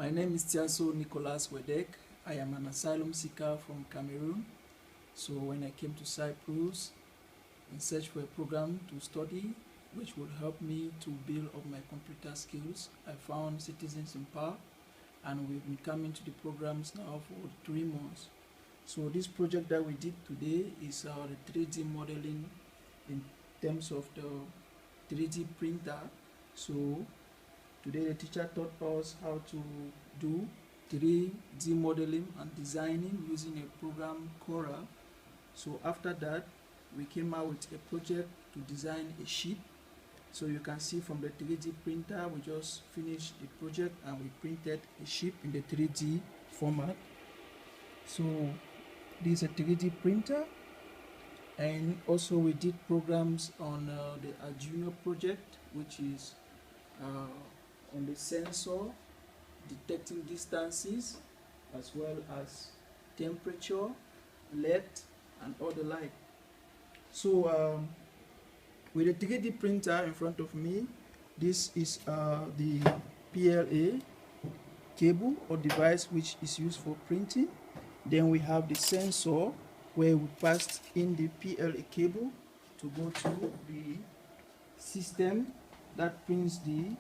My name is Tiaso Nicholas Weadeck. I am an asylum seeker from Cameroon. So when I came to Cyprus in search for a program to study which would help me to build up my computer skills, I found Citizens in Power, and we've been coming to the programs now for 3 months. So this project that we did today is the 3D modeling in terms of the 3D printer. So today the teacher taught us how to do 3D modeling and designing using a program Cora. So after that, we came out with a project to design a ship. So you can see from the 3D printer, we just finished the project and we printed a ship in the 3D format. So this is a 3D printer, and also we did programs on the Arduino project, which is on the sensor, detecting distances, as well as temperature, light, and all the like. So with the 3D printer in front of me, this is the PLA cable or device which is used for printing. Then we have the sensor where we passed in the PLA cable to go to the system that prints the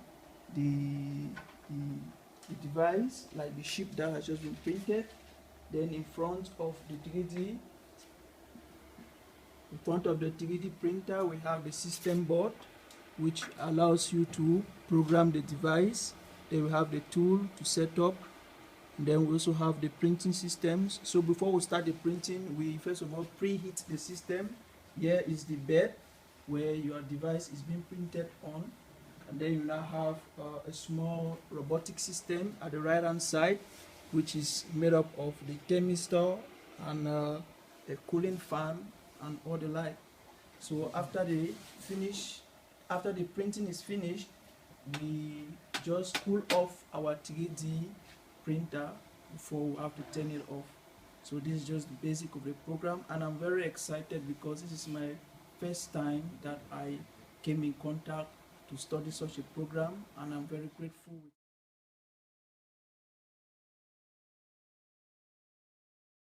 device, like the ship that has just been printed. Then in front of the 3D printer, we have the system board, which allows you to program the device. Then we have the tool to set up. And then we also have the printing systems. So before we start the printing, we first of all preheat the system. Here is the bed where your device is being printed on. And then you now have a small robotic system at the right hand side, which is made up of the thermistor and a cooling fan and all the like. So after the printing is finished, we just cool off our 3D printer before we have to turn it off. So this is just the basic of the program, and I'm very excited because this is my first time that I came in contact to study such a program, and I'm very grateful.